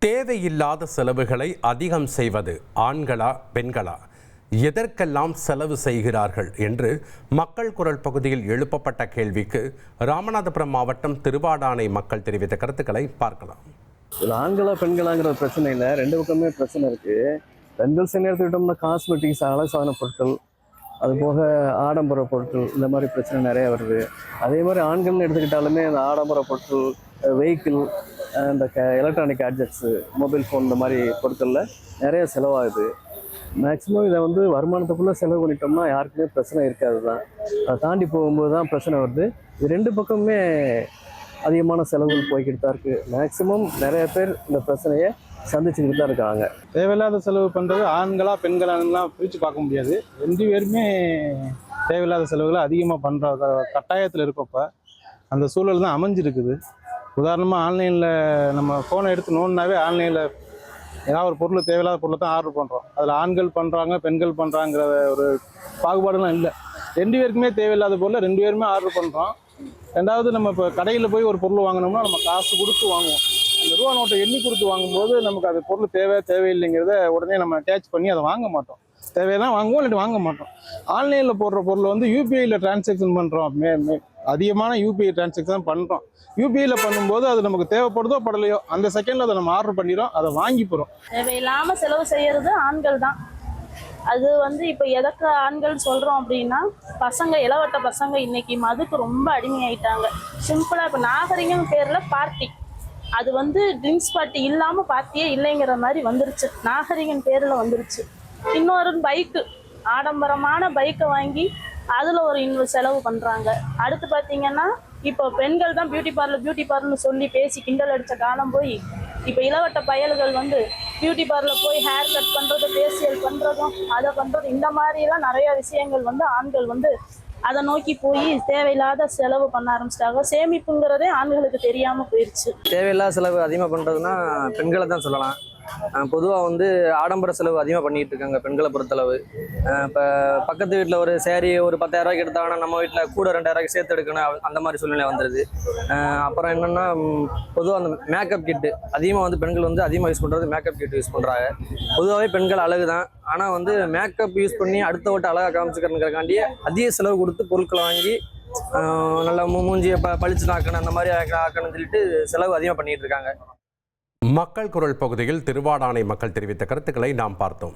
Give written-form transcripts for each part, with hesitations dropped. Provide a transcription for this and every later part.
தேவையில்லாத செலவுகளை அதிகம் செய்வது ஆண்களா பெண்களா, எதற்கெல்லாம் செலவு செய்கிறார்கள் என்று மக்கள் குரல் பகுதியில் எழுப்பப்பட்ட கேள்விக்கு ராமநாதபுரம் மாவட்டம் திருவாடானை மக்கள் தெரிவித்த கருத்துக்களை பார்க்கலாம். ஆண்களா பெண்களாங்கிற பிரச்சனை இல்லை, ரெண்டு பக்கமே பிரச்சனை இருக்குது. பெண்கள் சில எடுத்துக்கிட்டோம்னா காஸ்மெட்டிக்ஸ், அழகான பொருட்கள், அதுபோக ஆடம்பர பொருட்கள், இந்த மாதிரி பிரச்சனை நிறையா வருது. அதே மாதிரி ஆண்கள்னு எடுத்துக்கிட்டாலுமே அந்த ஆடம்பர பொருட்கள், வெஹிக்கிள், இந்த எலக்ட்ரானிக் கேட்ஜெட்ஸு, மொபைல் ஃபோன், இந்த மாதிரி பொருட்களில் நிறைய செலவாகுது. மேக்ஸிமம் இதை வருமானத்துக்குள்ளே செலவு பண்ணிட்டோம்னா யாருக்குமே பிரச்சனை இருக்காது தான். அதை தாண்டி போகும்போது தான் பிரச்சனை வருது. இது ரெண்டு பக்கமுமே அதிகமான செலவுகள் போய்கிட்டு தான் இருக்குது. மேக்ஸிமம் நிறைய பேர் இந்த பிரச்சனையை சந்திச்சுக்கிட்டு தான் இருக்காங்க. தேவையில்லாத செலவு பண்ணுறது ஆண்களா பெண்களான்லாம் பிரித்து பார்க்க முடியாது. ரெண்டு பேருமே தேவையில்லாத செலவுகளை அதிகமாக பண்ணுற கட்டாயத்தில் இருக்கப்போ அந்த சூழல் தான் அமைஞ்சிருக்குது. உதாரணமாக ஆன்லைனில் நம்ம ஃபோனை எடுத்து நோண்டினாவே ஆன்லைனில் ஏதாவது ஒரு பொருள், தேவையில்லாத பொருளை தான் ஆர்டர் பண்ணுறோம். அதில் ஆண்கள் பண்ணுறாங்க பெண்கள் பண்ணுறாங்கிற ஒரு பாகுபாடுலாம் இல்லை. ரெண்டு பேருக்குமே தேவையில்லாத பொருளை ரெண்டு பேருமே ஆர்டர் பண்ணுறோம். ரெண்டாவது, நம்ம இப்போ கடையில் போய் ஒரு பொருள் வாங்கினோம்னா நம்ம காசு கொடுத்து வாங்குவோம். அந்த ரூபா நோட்டை எண்ணி கொடுத்து வாங்கும்போது நமக்கு அது பொருள் தேவையில்லைங்கிறத உடனே நம்ம அட்டாச் பண்ணி அதை வாங்க மாட்டோம். தேவையெல்லாம் வாங்குவோம், இல்லாட்டி வாங்க மாட்டோம். ஆன்லைனில் போடுற பொருளை யூபிஐயில் டிரான்சாக்ஷன் பண்ணுறோம். அதிகமான யூபிஐ டிரான்சாக்ஷன் பண்ணுறோம். யூபிஐயில் பண்ணும்போது அது நமக்கு தேவைப்படுதோ படலையோ அந்த செகண்டில் அதை நம்ம ஆர்டர் பண்ணிடுறோம், அதை வாங்கி போகிறோம். தேவையில்லாமல் செலவு செய்கிறது ஆண்கள் தான். அது இப்போ எதற்கு ஆண்கள் சொல்கிறோம் அப்படின்னா, பசங்க, இளவட்ட பசங்க இன்னைக்கு மதுக்கு ரொம்ப அடிமையாயிட்டாங்க. சிம்பிளாக இப்போ நாகரிகம் பேரில் பார்ட்டி, அது ட்ரிங்க்ஸ் பார்ட்டி இல்லாமல் பார்ட்டியே இல்லைங்கிற மாதிரி வந்துருச்சு. நாகரிகம் பேரில் வந்துருச்சு. இன்னொரு பைக்கு, ஆடம்பரமான பைக்கை வாங்கி அதில் ஒரு செலவு பண்ணுறாங்க. அடுத்து பார்த்தீங்கன்னா இப்போ பெண்கள் தான் பியூட்டி பார்லர்னு சொல்லி பேசி கிண்டல் அடித்த காலம் போய் இப்போ இளவட்ட பயல்கள் பியூட்டி பார்லர் போய் ஹேர் கட் பண்ணுறது, ஃபேஷியல் பண்ணுறதும், அதை பண்ணுறதும், இந்த மாதிரிலாம் நிறைய விஷயங்கள் ஆண்கள் அதை நோக்கி போய் தேவையில்லாத செலவு பண்ண ஆரம்பிச்சிட்டாங்க. சேமிப்புங்கிறதே ஆண்களுக்கு தெரியாமல் போயிடுச்சு. தேவையில்லாத செலவு அதிகமாக பண்ணுறதுன்னா பெண்களை தான் சொல்லலாம். பொதுவாக ஆடம்பர செலவு அதிகமாக பண்ணிகிட்டு இருக்காங்க பெண்களை பொறுத்தளவு. இப்போ பக்கத்து வீட்டில் ஒரு சேரீ ஒரு 10,000 எடுத்தாங்கன்னா நம்ம வீட்டில் கூட 2,000 சேர்த்து எடுக்கணும், அந்த மாதிரி சூழ்நிலை வந்துடுது. அப்புறம் என்னென்னா, பொதுவாக அந்த மேக்கப் கிட்டு அதிகமாக பெண்கள் அதிகமாக யூஸ் பண்ணுறது மேக்கப் கிட் யூஸ் பண்ணுறாங்க. பொதுவாகவே பெண்கள் அழகு தான், ஆனால் மேக்கப் யூஸ் பண்ணி அடுத்த விட்டு அழகாக காமிச்சுக்கிறதுக்காண்டி அதிக செலவு கொடுத்து பொருட்களை வாங்கி நல்லா மூஞ்சியை பளிச்சு ஆக்கணும், அந்த மாதிரி ஆக்கணும்னு சொல்லிட்டு செலவு அதிகமாக பண்ணிகிட்டு இருக்காங்க. மக்கள் குரல் பகுதியில் திருவாடானை மக்கள் தெரிவித்த கருத்துக்களை நாம் பார்த்தோம்.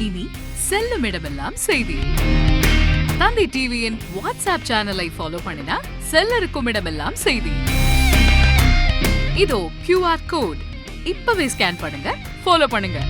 இனி செல்லும் இடமெல்லாம் செய்தி. தந்தி டிவியின் வாட்ஸ்அப் சேனலை ஃபாலோ பண்ணினா செல்ல இருக்கும் இடமெல்லாம் செய்தி. இதோ QR கோட், இப்பவே ஸ்கேன் பண்ணுங்க, ஃபாலோ பண்ணுங்க.